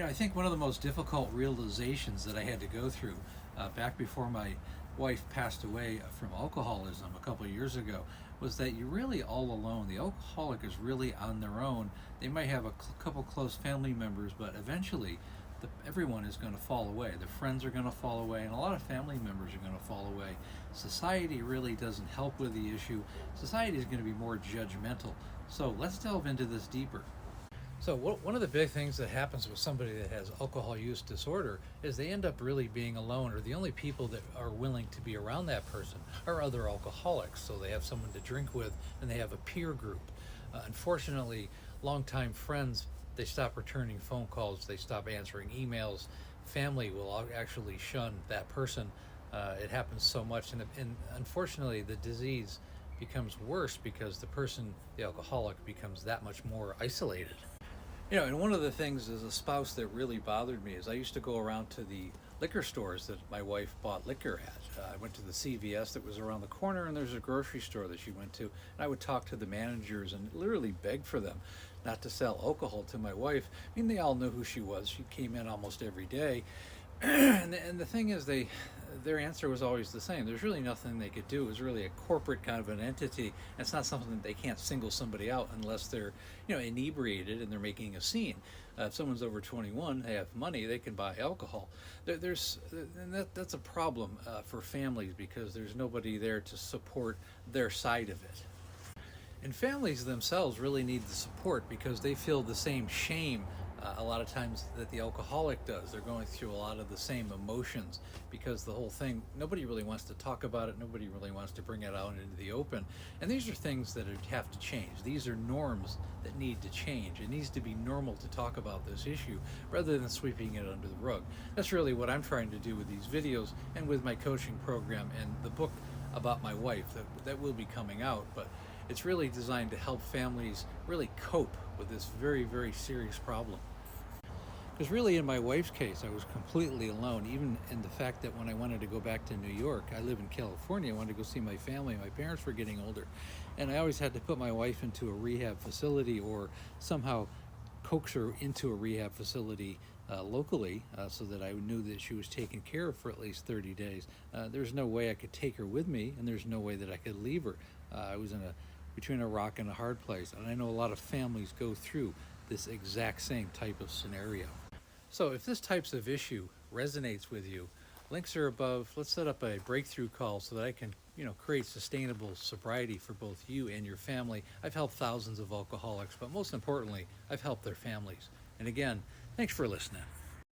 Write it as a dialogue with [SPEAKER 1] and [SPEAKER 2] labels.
[SPEAKER 1] I think one of the most difficult realizations that I had to go through back before my wife passed away from alcoholism a couple of years ago was that you're really all alone. The alcoholic is really on their own. They might have a couple close family members, but eventually everyone is going to fall away. The friends are going to fall away, and a lot of family members are going to fall away. Society really doesn't help with the issue. Society is going to be more judgmental. So let's delve into this deeper. So one of the big things that happens with somebody that has alcohol use disorder is they end up really being alone, or the only people that are willing to be around that person are other alcoholics. So they have someone to drink with, and they have a peer group. Unfortunately, longtime friends, they stop returning phone calls, they stop answering emails. Family will actually shun that person. It happens so much, and unfortunately, the disease becomes worse because the person, the alcoholic, becomes that much more isolated. And one of the things as a spouse that really bothered me is I used to go around to the liquor stores that my wife bought liquor at. I went to the CVS that was around the corner, and there's a grocery store that she went to. And I would talk to the managers and literally beg for them not to sell alcohol to my wife. I mean, they all knew who she was. She came in almost every day. And the thing is, their answer was always the same. There's really nothing they could do. It was really a corporate kind of an entity. And it's not something that they can't single somebody out unless they're, inebriated and they're making a scene. If someone's over 21, they have money, they can buy alcohol. That's a problem for families because there's nobody there to support their side of it. And families themselves really need the support because they feel the same shame a lot of times that the alcoholic does. They're going through a lot of the same emotions because the whole thing, nobody really wants to talk about it. Nobody really wants to bring it out into the open. And these are things that have to change. These are norms that need to change. It needs to be normal to talk about this issue rather than sweeping it under the rug. That's really what I'm trying to do with these videos and with my coaching program and the book about my wife that will be coming out. But it's really designed to help families really cope with this very, very serious problem. Because really, in my wife's case, I was completely alone, even in the fact that when I wanted to go back to New York, I live in California, I wanted to go see my family. My parents were getting older, and I always had to put my wife into a rehab facility or somehow coax her into a rehab facility locally so that I knew that she was taken care of for at least 30 days. There's no way I could take her with me, and there's no way that I could leave her. I was between a rock and a hard place, and I know a lot of families go through this exact same type of scenario. So if this types of issue resonates with you, links are above. Let's set up a breakthrough call so that I can, create sustainable sobriety for both you and your family. I've helped thousands of alcoholics, but most importantly, I've helped their families. And again, thanks for listening.